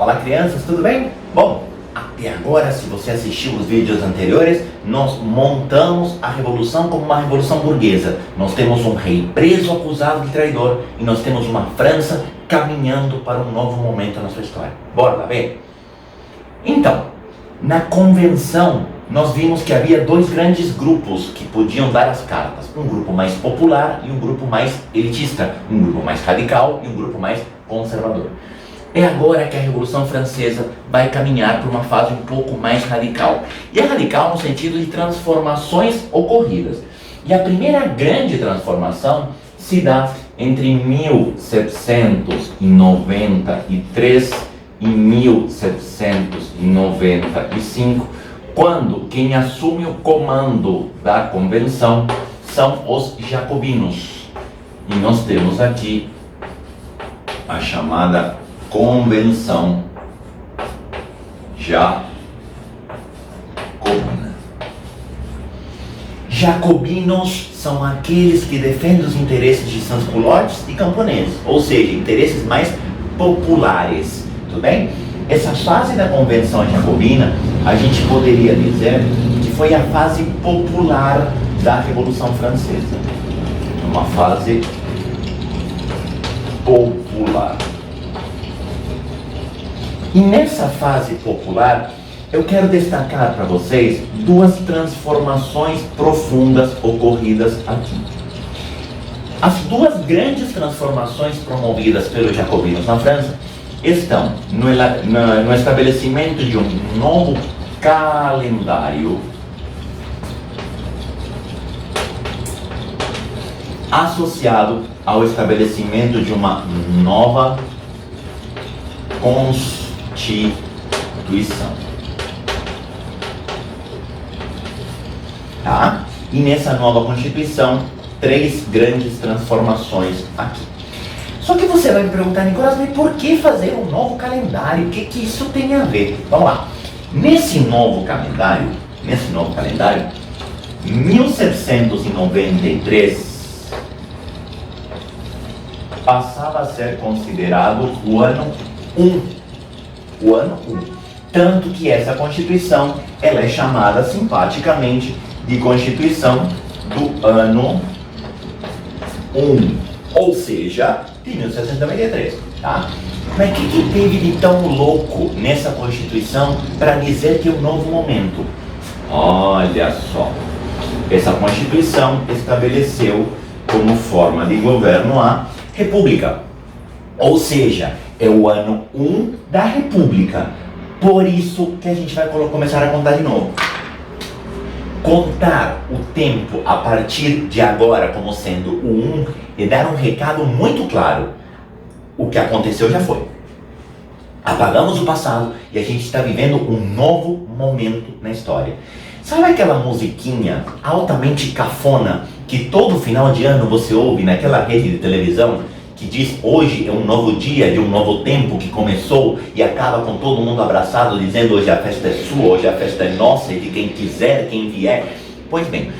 Olá crianças, tudo bem? Bom, até agora, se você assistiu os vídeos anteriores, nós montamos a revolução como uma revolução burguesa. Nós temos um rei preso, acusado de traidor, e nós temos uma França caminhando para um novo momento na sua história. Bora lá ver? Então, na convenção, nós vimos que havia dois grandes grupos que podiam dar as cartas. Um grupo mais popular e um grupo mais elitista. Um grupo mais radical e um grupo mais conservador. É agora que a Revolução Francesa vai caminhar por uma fase um pouco mais radical. E é radical no sentido de transformações ocorridas. E a primeira grande transformação se dá entre 1793 e 1795, quando quem assume o comando da convenção são os jacobinos. E nós temos aqui a chamada Convenção Jacobina. Jacobinos são aqueles que defendem os interesses de sans-culottes e camponeses, ou seja, interesses mais populares, tudo bem? Essa fase da Convenção Jacobina, a gente poderia dizer que foi a fase popular da Revolução Francesa. Uma fase popular. E nessa fase popular, eu quero destacar para vocês duas transformações profundas ocorridas aqui. As duas grandes transformações promovidas pelos jacobinos na França estão no estabelecimento de um novo calendário associado ao estabelecimento de uma nova Constituição. Tá? E nessa nova Constituição, três grandes transformações aqui. Só que você vai me perguntar, Nicolas, mas por que fazer um novo calendário? O que isso tem a ver? Vamos lá. Nesse novo calendário, 1793 passava a ser considerado o ano 1. O ano 1. Tanto que essa Constituição, ela é chamada simpaticamente de Constituição do ano 1. Ou seja, de 1793, tá? Mas o que teve de tão louco nessa Constituição para dizer que é um novo momento? Olha só, essa Constituição estabeleceu como forma de governo a República. Ou seja, é o ano 1 da República. Por isso que a gente vai começar a contar de novo. Contar o tempo a partir de agora como sendo o 1 e dar um recado muito claro. O que aconteceu já foi. Apagamos o passado e a gente está vivendo um novo momento na história. Sabe aquela musiquinha altamente cafona que todo final de ano você ouve naquela rede de televisão que diz hoje é um novo dia de um novo tempo que começou e acaba com todo mundo abraçado dizendo hoje a festa é sua, hoje a festa é nossa e de quem quiser, quem vier? Pois bem,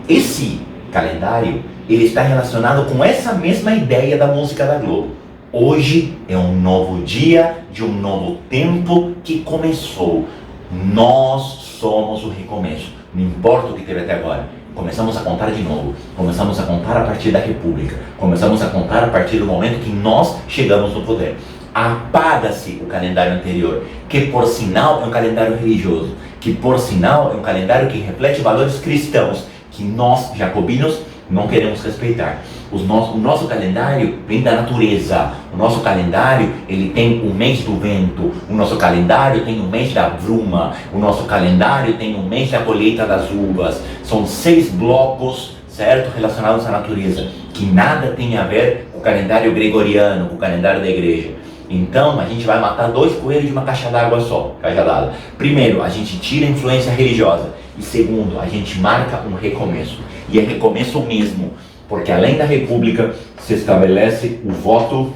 esse calendário ele está relacionado com essa mesma ideia da música da Globo. Hoje é um novo dia de um novo tempo que começou. Nós somos o recomeço. Não importa o que teve até agora. Começamos a contar de novo. Começamos a contar a partir da República. Começamos a contar a partir do momento que nós chegamos no poder. Apaga-se o calendário anterior, que por sinal é um calendário religioso, que por sinal é um calendário que reflete valores cristãos, que nós, jacobinos, não queremos respeitar. O nosso calendário vem da natureza. O nosso calendário ele tem o mês do vento. O nosso calendário tem o mês da bruma. O nosso calendário tem o mês da colheita das uvas. São 6 blocos, certo, relacionados à natureza, que nada tem a ver com o calendário gregoriano, com o calendário da igreja. Então a gente vai matar 2 coelhos de uma caixa d'água só, cajadada. Primeiro, a gente tira a influência religiosa. E segundo, a gente marca um recomeço. E é recomeço mesmo, porque além da República se estabelece o voto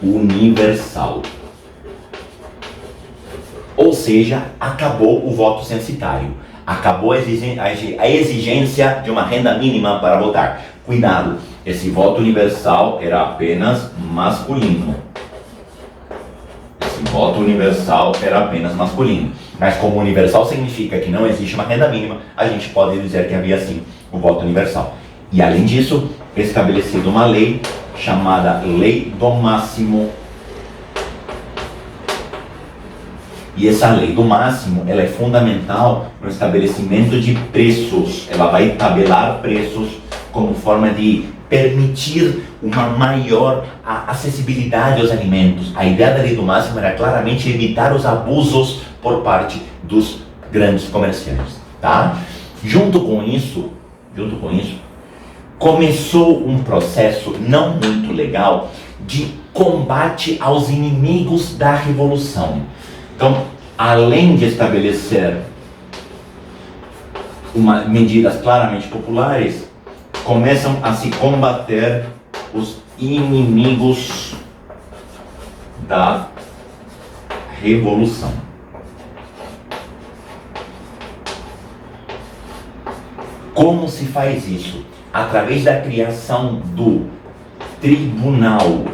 universal. Ou seja, acabou o voto censitário. Acabou a exigência de uma renda mínima para votar. Cuidado, esse voto universal era apenas masculino. Esse voto universal era apenas masculino. Mas como universal significa que não existe uma renda mínima, a gente pode dizer que havia sim o voto universal. E além disso, estabelecida uma lei chamada Lei do Máximo. E essa lei do máximo, ela é fundamental no estabelecimento de preços. Ela vai tabelar preços como forma de permitir uma maior acessibilidade aos alimentos. A ideia da lei do máximo era claramente evitar os abusos por parte dos grandes comerciantes, tá? Junto com isso, começou um processo não muito legal de combate aos inimigos da revolução. Então, além de estabelecer medidas claramente populares, começam a se combater os inimigos da revolução. Como se faz isso? Através da criação do Tribunal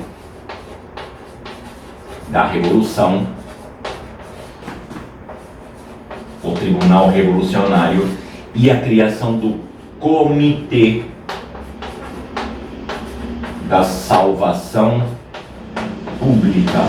da Revolução, o Tribunal Revolucionário, e a criação do Comitê da Salvação Pública.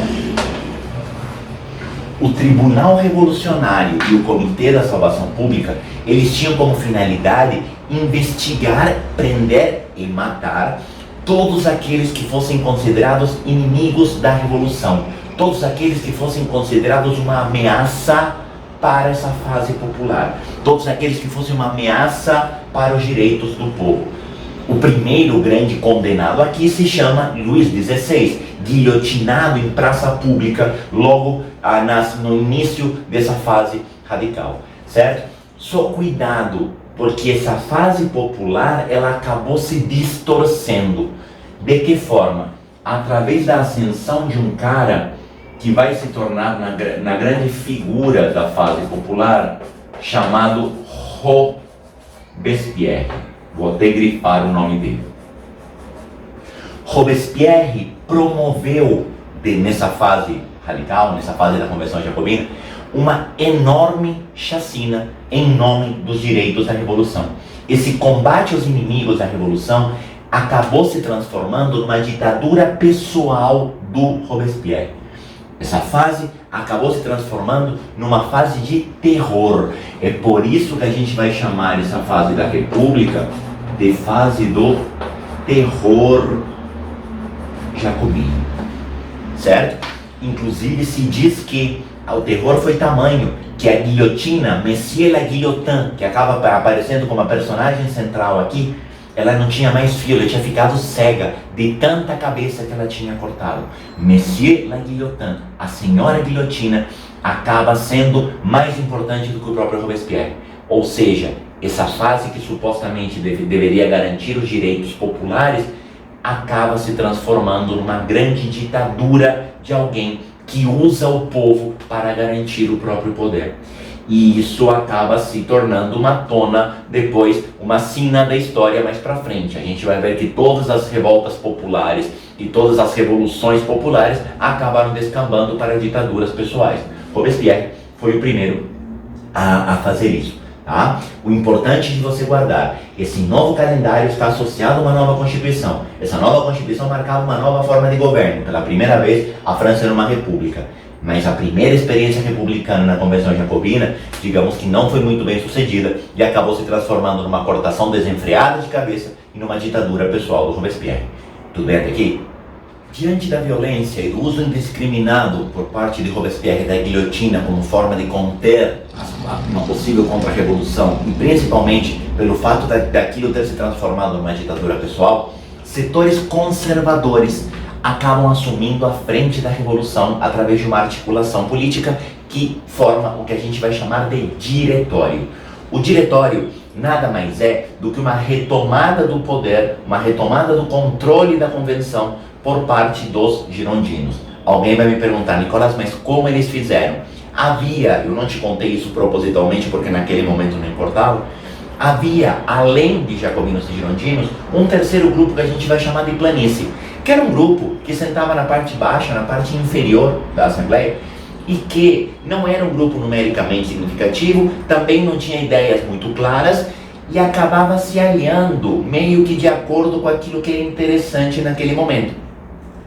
O Tribunal Revolucionário e o Comitê da Salvação Pública, eles tinham como finalidade investigar, prender e matar todos aqueles que fossem considerados inimigos da Revolução, todos aqueles que fossem considerados uma ameaça para essa fase popular, todos aqueles que fossem uma ameaça para os direitos do povo. O primeiro grande condenado aqui se chama Luís XVI, guilhotinado em praça pública logo no início dessa fase radical, certo? Só cuidado, porque essa fase popular ela acabou se distorcendo. De que forma? Através da ascensão de um cara que vai se tornar na grande figura da fase popular, chamado Robespierre. Vou até grifar o nome dele. Robespierre promoveu, nessa fase radical, nessa fase da Convenção Jacobina, uma enorme chacina em nome dos direitos da Revolução. Esse combate aos inimigos da Revolução acabou se transformando numa ditadura pessoal do Robespierre. Essa fase acabou se transformando numa fase de terror. É por isso que a gente vai chamar essa fase da República de fase do terror jacobino, certo? Inclusive se diz que o terror foi tamanho que a guilhotina, Monsieur la Guillotin, que acaba aparecendo como a personagem central aqui, ela não tinha mais fio, ela tinha ficado cega de tanta cabeça que ela tinha cortado. Monsieur la Guillotin, a senhora guilhotina, acaba sendo mais importante do que o próprio Robespierre. Ou seja, essa fase que supostamente deveria garantir os direitos populares, acaba se transformando numa grande ditadura de alguém que usa o povo para garantir o próprio poder. E isso acaba se tornando uma tona depois, uma sina da história mais para frente. A gente vai ver que todas as revoltas populares e todas as revoluções populares acabaram descambando para ditaduras pessoais. Robespierre foi o primeiro a fazer isso. Tá? O importante de você guardar, esse novo calendário está associado a uma nova Constituição. Essa nova Constituição marcava uma nova forma de governo. Pela primeira vez, a França era uma república. Mas a primeira experiência republicana na Convenção Jacobina, digamos que não foi muito bem sucedida e acabou se transformando numa cortação desenfreada de cabeça e numa ditadura pessoal do Robespierre. Tudo bem até aqui? Diante da violência e do uso indiscriminado por parte de Robespierre da guilhotina como forma de conter uma possível contra-revolução, e principalmente pelo fato daquilo ter se transformado numa ditadura pessoal, setores conservadores acabam assumindo a frente da revolução através de uma articulação política que forma o que a gente vai chamar de diretório. O diretório nada mais é do que uma retomada do poder, uma retomada do controle da convenção por parte dos girondinos. Alguém vai me perguntar, Nicolás, mas como eles fizeram? Eu não te contei isso propositalmente porque naquele momento não importava, havia, além de jacobinos e girondinos, um terceiro grupo que a gente vai chamar de planície, que era um grupo que sentava na parte baixa, na parte inferior da Assembleia, e que não era um grupo numericamente significativo, também não tinha ideias muito claras e acabava se aliando meio que de acordo com aquilo que era interessante naquele momento.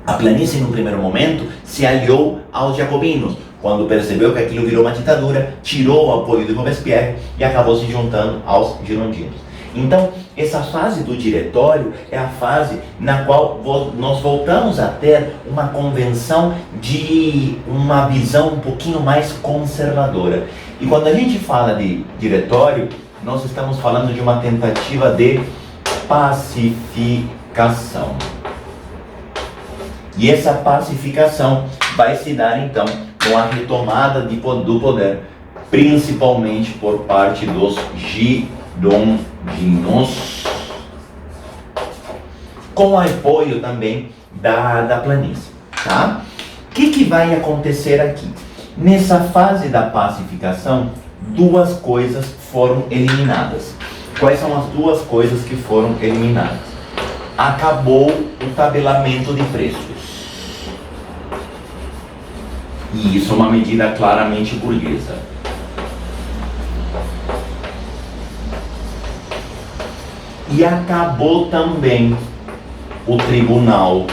A planície, no primeiro momento, se aliou aos jacobinos. Quando percebeu que aquilo virou uma ditadura, tirou o apoio de Robespierre e acabou se juntando aos girondinos. Então, essa fase do diretório é a fase na qual nós voltamos a ter uma convenção de uma visão um pouquinho mais conservadora. E quando a gente fala de diretório, nós estamos falando de uma tentativa de pacificação. E essa pacificação vai se dar então com a retomada do poder, principalmente por parte dos girondinos, com apoio também da planície. Tá? O que vai acontecer aqui? Nessa fase da pacificação, duas coisas foram eliminadas. Quais são as duas coisas que foram eliminadas? Acabou o tabelamento de preços. E isso é uma medida claramente burguesa. E acabou também o Tribunal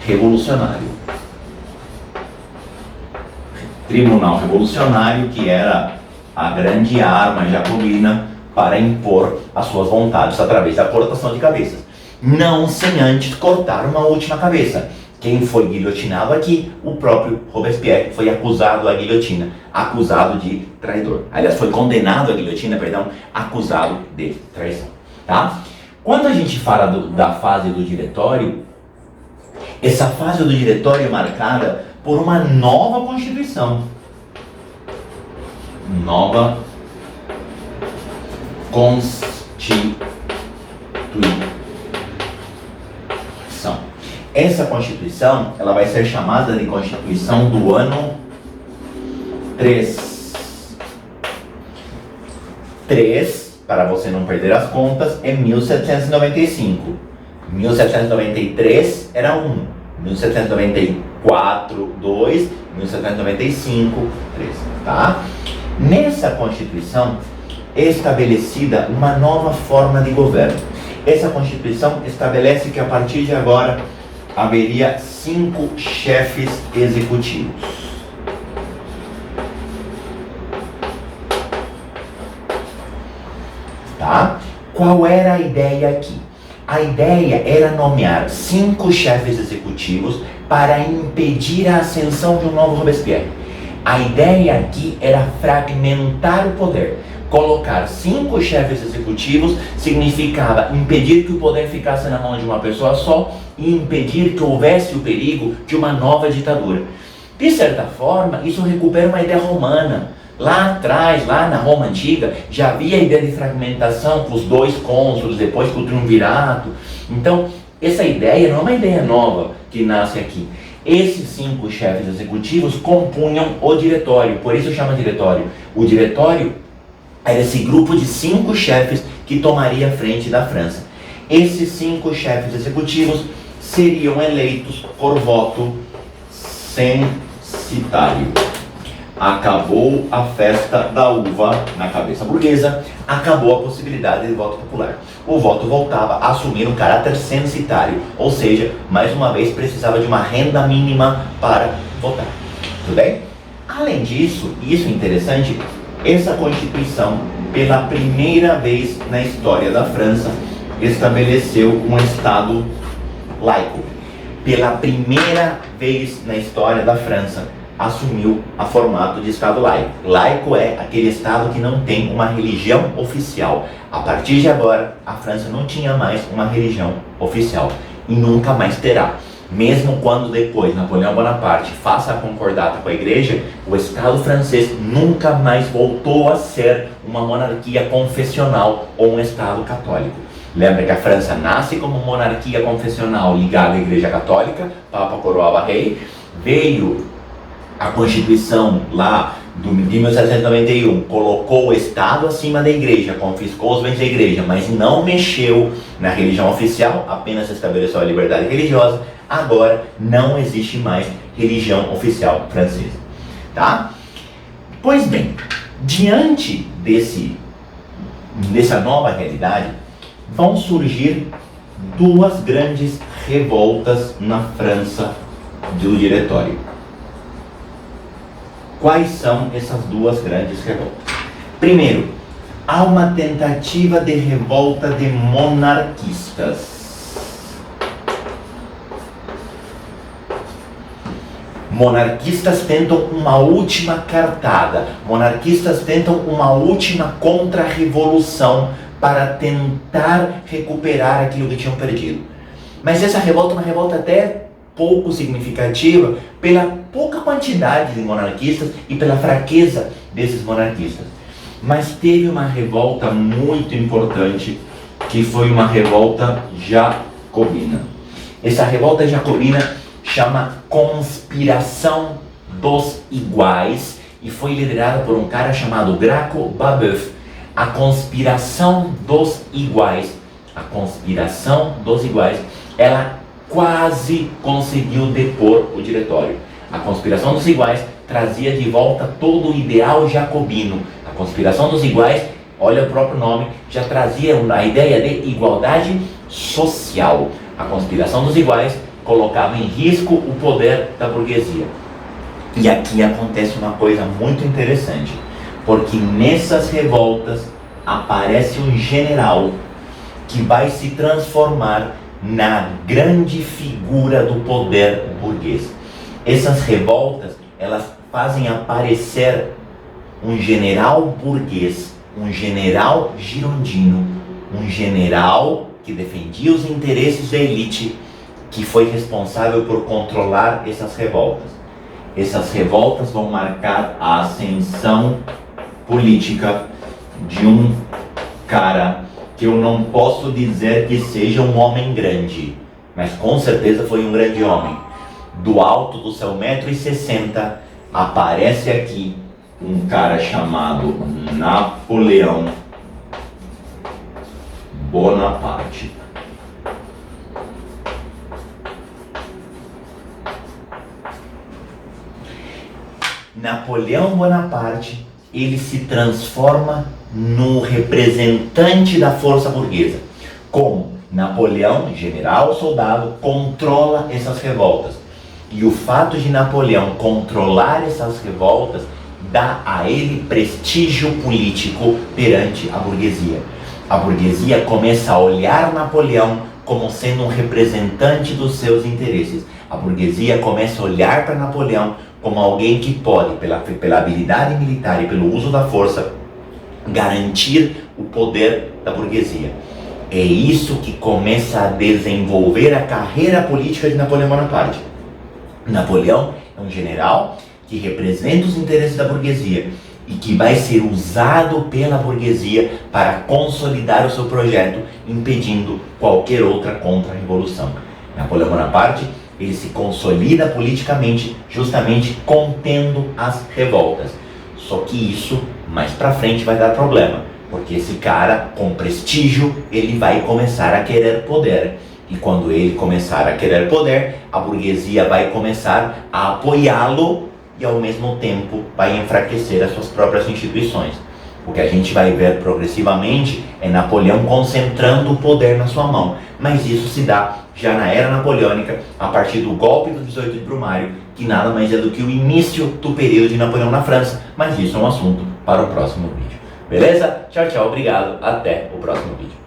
Revolucionário. Tribunal Revolucionário, que era a grande arma jacobina para impor as suas vontades através da cortação de cabeças. Não sem antes cortar uma última cabeça. Quem foi guilhotinado aqui? O próprio Robespierre foi acusado à guilhotina, acusado de traidor. Aliás, foi condenado à guilhotina, perdão, acusado de traição. Tá? Quando a gente fala da fase do diretório, essa fase do diretório é marcada por uma nova Constituição. Nova Constituição. Essa Constituição, ela vai ser chamada de Constituição do ano 3. 3, para você não perder as contas, é 1795. 1793 era 1. 1794, 2. 1795, 3. Tá? Nessa Constituição é estabelecida uma nova forma de governo. Essa Constituição estabelece que a partir de agora haveria 5 chefes executivos. Tá? Qual era a ideia aqui? A ideia era nomear 5 chefes executivos para impedir a ascensão de um novo Robespierre. A ideia aqui era fragmentar o poder. Colocar 5 chefes executivos significava impedir que o poder ficasse na mão de uma pessoa só e impedir que houvesse o perigo de uma nova ditadura. De certa forma, isso recupera uma ideia romana. Lá atrás, lá na Roma Antiga, já havia a ideia de fragmentação com os 2 cônsules, depois com o triunvirato. Então, essa ideia não é uma ideia nova que nasce aqui. Esses 5 chefes executivos compunham o diretório, por isso chama diretório. O diretório era esse grupo de 5 chefes que tomaria a frente da França. Esses 5 chefes executivos seriam eleitos por voto censitário. Acabou a festa da uva na cabeça burguesa, acabou a possibilidade de voto popular. O voto voltava a assumir um caráter censitário, ou seja, mais uma vez precisava de uma renda mínima para votar. Tudo bem? Além disso, e isso é interessante, essa Constituição, pela primeira vez na história da França, estabeleceu um Estado laico. Pela primeira vez na história da França, assumiu a formato de Estado laico. Laico é aquele Estado que não tem uma religião oficial. A partir de agora, a França não tinha mais uma religião oficial e nunca mais terá. Mesmo quando depois Napoleão Bonaparte faça a concordata com a igreja, o Estado francês nunca mais voltou a ser uma monarquia confessional ou um Estado católico. Lembra que a França nasce como monarquia confessional ligada à igreja católica, Papa coroava rei, veio a Constituição lá de 1791, colocou o Estado acima da igreja, confiscou os bens da igreja, mas não mexeu na religião oficial, apenas estabeleceu a liberdade religiosa. Agora não existe mais religião oficial francesa, tá? Pois bem, diante dessa nova realidade, vão surgir duas grandes revoltas na França do Diretório. Quais são essas duas grandes revoltas? Primeiro, há uma tentativa de revolta de monarquistas. Monarquistas tentam uma última cartada, monarquistas tentam uma última contra-revolução para tentar recuperar aquilo que tinham perdido. Mas essa revolta é uma revolta até pouco significativa pela pouca quantidade de monarquistas e pela fraqueza desses monarquistas. Mas teve uma revolta muito importante, que foi uma revolta jacobina. Essa revolta jacobina chama Conspiração dos Iguais e foi liderada por um cara chamado Graco Babeuf. A Conspiração dos Iguais, ela quase conseguiu depor o Diretório. A Conspiração dos Iguais trazia de volta todo o ideal jacobino. A Conspiração dos Iguais, olha o próprio nome, já trazia a ideia de igualdade social. A Conspiração dos Iguais colocava em risco o poder da burguesia. E aqui acontece uma coisa muito interessante, porque nessas revoltas aparece um general que vai se transformar na grande figura do poder burguês. Essas revoltas, elas fazem aparecer um general burguês, um general girondino, um general que defendia os interesses da elite, que foi responsável por controlar essas revoltas. Essas revoltas vão marcar a ascensão política de um cara que eu não posso dizer que seja um homem grande, mas com certeza foi um grande homem. Do alto do seu 1,60 m, aparece aqui um cara chamado Napoleão Bonaparte. Napoleão Bonaparte, ele se transforma no representante da força burguesa. Como Napoleão, general, soldado, controla essas revoltas. E o fato de Napoleão controlar essas revoltas dá a ele prestígio político perante a burguesia. A burguesia começa a olhar Napoleão como sendo um representante dos seus interesses. A burguesia começa a olhar para Napoleão como alguém que pode, pela habilidade militar e pelo uso da força, garantir o poder da burguesia. É isso que começa a desenvolver a carreira política de Napoleão Bonaparte. Napoleão é um general que representa os interesses da burguesia e que vai ser usado pela burguesia para consolidar o seu projeto, impedindo qualquer outra contra-revolução. Napoleão Bonaparte, ele se consolida politicamente justamente contendo as revoltas. Só que isso, mais pra frente, vai dar problema, porque esse cara, com prestígio, ele vai começar a querer poder. E quando ele começar a querer poder, a burguesia vai começar a apoiá-lo e ao mesmo tempo vai enfraquecer as suas próprias instituições. O que a gente vai ver progressivamente é Napoleão concentrando o poder na sua mão. Mas isso se dá já na era napoleônica, a partir do golpe do 18 de Brumário, que nada mais é do que o início do período de Napoleão na França. Mas isso é um assunto para o próximo vídeo. Beleza? Tchau, tchau, obrigado, até o próximo vídeo.